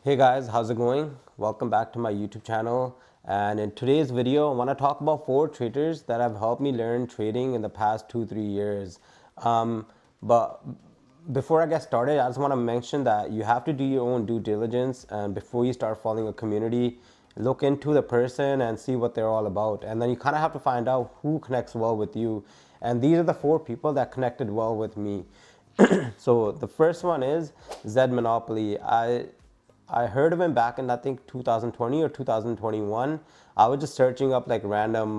Hey guys, how's it going? Welcome back to my YouTube channel. And in today's video, I want to talk about 4 traders that have helped me learn trading in the past 2-3 years. But before I get started, I just want to mention that you have to do your own due diligence, and before you start following a community, look into the person and see what they're all about. And then you kind of have to find out who connects well with you. And these are the 4 people that connected well with me. So the first one is Zed Monopoly. I heard of him back in I think 2020 or 2021. I was just searching up like random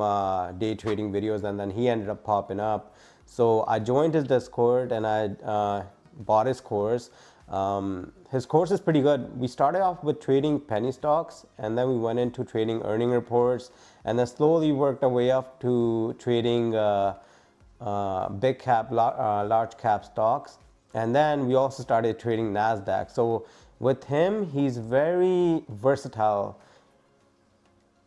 day trading videos, and then he ended up popping up. So I joined his Discord and I bought his course. His course is pretty good. We started off with trading penny stocks, and then we went into trading earning reports, and then slowly worked our way up to trading big cap, large cap stocks. And then we also started trading NASDAQ. So with him, he's very versatile.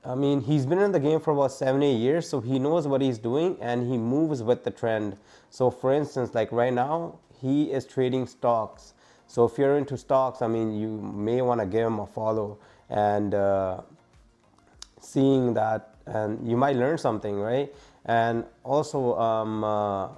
I mean, he's been in the game for about 7-8 years, so he knows what he's doing and he moves with the trend. So for instance, like right now, he is trading stocks. So if you're into stocks, I mean, you may want to give him a follow and seeing that, and you might learn something, right? And also,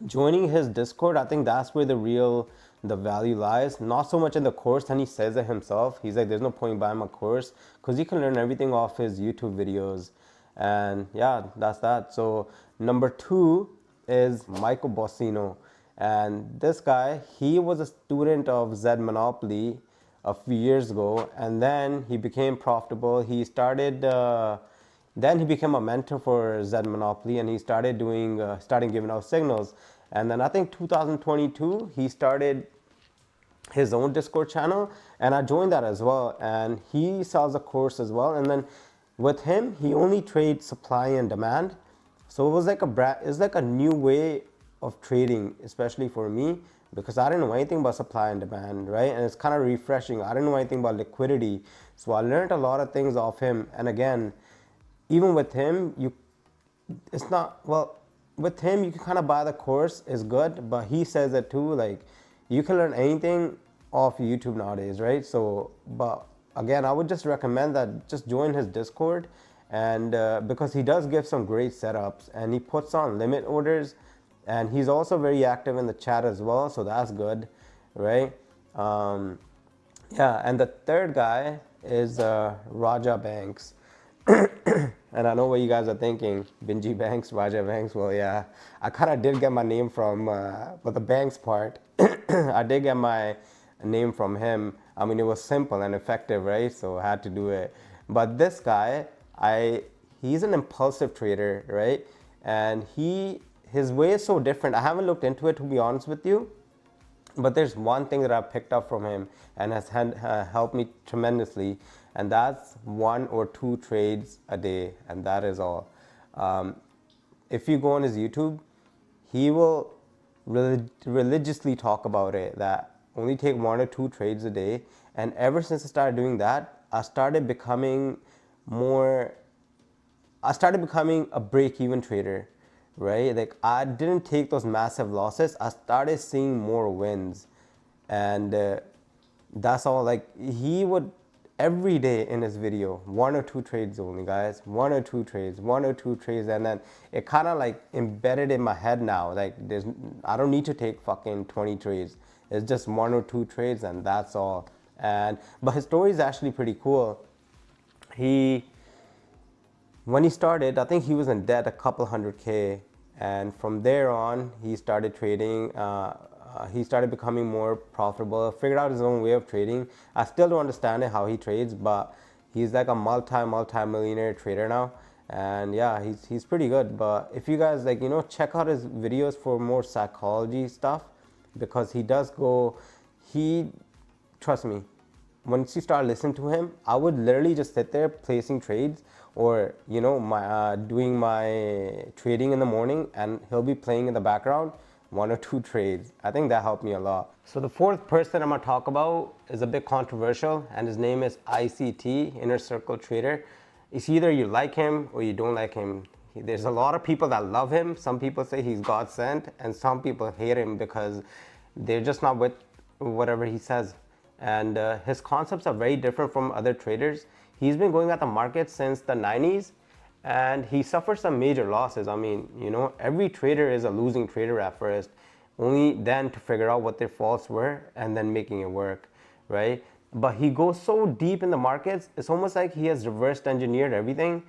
joining his Discord, I think that's where the value lies. Not so much in the course, and he says it himself. He's like, there's no point buying my course because you can learn everything off his YouTube videos. And yeah, that's that. So number 2 is Myko Bossino. And this guy, he was a student of Zed Monopoly a few years ago, and then he became profitable. Then he became a mentor for Zed Monopoly, and he started starting giving out signals. And then I think 2022 he started his own Discord channel, and I joined that as well. And he sells a course as well. And then with him, he only trades supply and demand. So it was like it's like a new way of trading, especially for me, because I didn't know anything about supply and demand, right? And it's kind of refreshing. I didn't know anything about liquidity, so I learned a lot of things off him. And again, even with him, it's not well with him you can kind of buy the course is good, but he says it too, like you can learn anything off YouTube nowadays, right? So but again, I would just recommend that just join his Discord, and because he does give some great setups and he puts on limit orders, and he's also very active in the chat as well, so that's good, right? Yeah, and the third guy is Raja Banks. And I know what you guys are thinking, Binji Banks, Raja Banks. Well, yeah, I kind of did get my name from, but the Banks part, I did get my name from him. I mean, it was simple and effective, right? So I had to do it. But this guy, he's an impulsive trader, right? And his way is so different. I haven't looked into it, to be honest with you, but there's one thing that I've picked up from him and has helped me tremendously, and that's 1 or 2 trades a day, and that is all. If you go on his YouTube, he will religiously talk about it, that only take 1 or 2 trades a day. And ever since I started doing that, more I started becoming a break-even trader, right? Like I didn't take those massive losses. I started seeing more wins, and that's all. Like he would every day in his video, 1 or 2 trades only, guys. 1 or 2 trades, 1 or 2 trades, and then it kind of like embedded in my head now. Like I don't need to take fucking 20 trades. It's just 1 or 2 trades, and that's all. And but his story is actually pretty cool. He When he started, I think he was in debt a couple 100K, and from there on, he started trading. He started becoming more profitable. Figured out his own way of trading. I still don't understand it, how he trades, but he's like a multi millionaire trader now. And yeah, he's pretty good. But if you guys like, check out his videos for more psychology stuff, because he does go. He Trust me, once you start listening to him, I would literally just sit there placing trades, or doing my trading in the morning, and he'll be playing in the background 1 or 2 trades. I think that helped me a lot. So the fourth person I'm gonna talk about is a bit controversial, and his name is ICT, Inner Circle Trader. It's either you like him or you don't like him. There's a lot of people that love him. Some people say he's God sent, and some people hate him because they're just not with whatever he says. and his concepts are very different from other traders. He's been going at the market since the 90s, and he suffered some major losses. I mean, every trader is a losing trader at first, only then to figure out what their faults were and then making it work, right? But he goes so deep in the markets, it's almost like he has reversed engineered everything.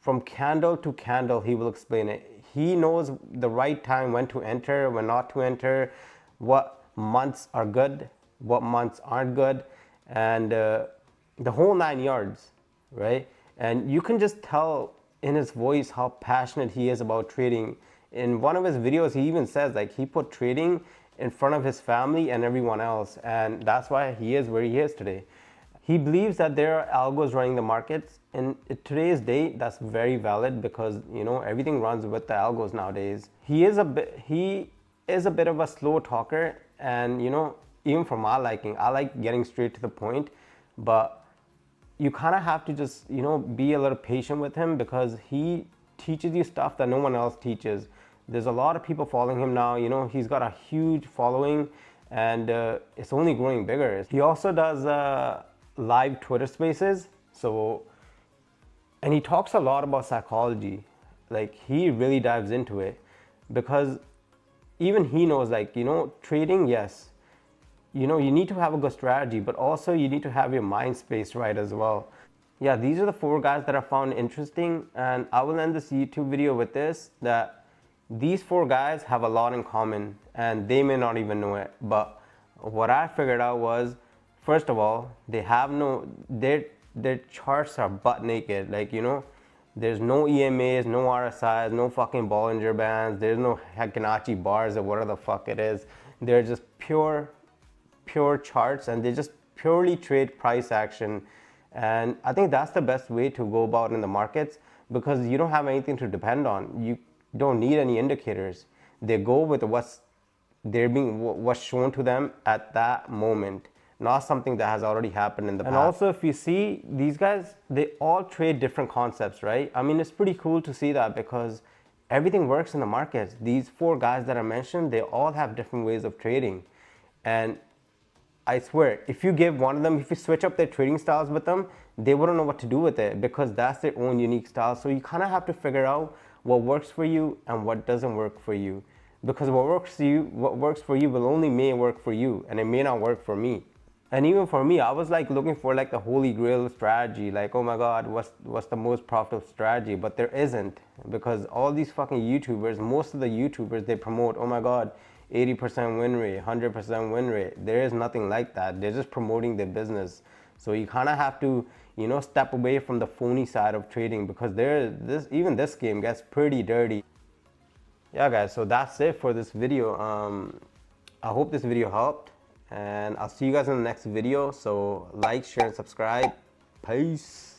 From candle to candle, he will explain it. He knows the right time when to enter, when not to enter, what months are good, what months aren't good, and the whole 9 yards, right? And you can just tell in his voice how passionate he is about trading. In one of his videos, he even says like he put trading in front of his family and everyone else, and that's why he is where he is today. He believes that there are algos running the markets. In today's day, that's very valid because everything runs with the algos nowadays. He is a bit of a slow talker, and even for my liking, I like getting straight to the point. But you kind of have to just be a little patient with him because he teaches you stuff that no one else teaches. There's a lot of people following him now. He's got a huge following, and it's only growing bigger. He also does live Twitter spaces. And he talks a lot about psychology. Like, he really dives into it because even he knows, like, trading, yes, you need to have a good strategy, but also you need to have your mind space right as well. Yeah, these are the 4 guys that I found interesting, and I will end this YouTube video with this, that these 4 guys have a lot in common, and they may not even know it. But what I figured out was, first of all, they have their charts are butt naked. Like, there's no EMAs, no RSIs, no fucking Bollinger Bands, there's no Fibonacci bars or whatever the fuck it is. They're just pure charts, and they just purely trade price action. And I think that's the best way to go about in the markets because you don't have anything to depend on. You don't need any indicators. They go with what's shown to them at that moment, not something that has already happened in the past. And also, if you see these guys, they all trade different concepts, right? I mean, it's pretty cool to see that because everything works in the markets. These 4 guys that I mentioned, they all have different ways of trading. And I swear, if you give one of them, if you switch up their trading styles with them, they wouldn't know what to do with it because that's their own unique style. So you kind of have to figure out what works for you and what doesn't work for you. Because what works for you will only may work for you, and it may not work for me. And even for me, I was like looking for like the holy grail strategy, like, oh my god, what's the most profitable strategy? But there isn't, because all these fucking YouTubers, most of the YouTubers, they promote, oh my god, 80% win rate, 100% win rate. There is nothing like that. They're just promoting their business. So you kind of have to, step away from the phony side of trading because even this game gets pretty dirty. Yeah, guys, so that's it for this video. I hope this video helped, and I'll see you guys in the next video. So like, share, and subscribe. Peace.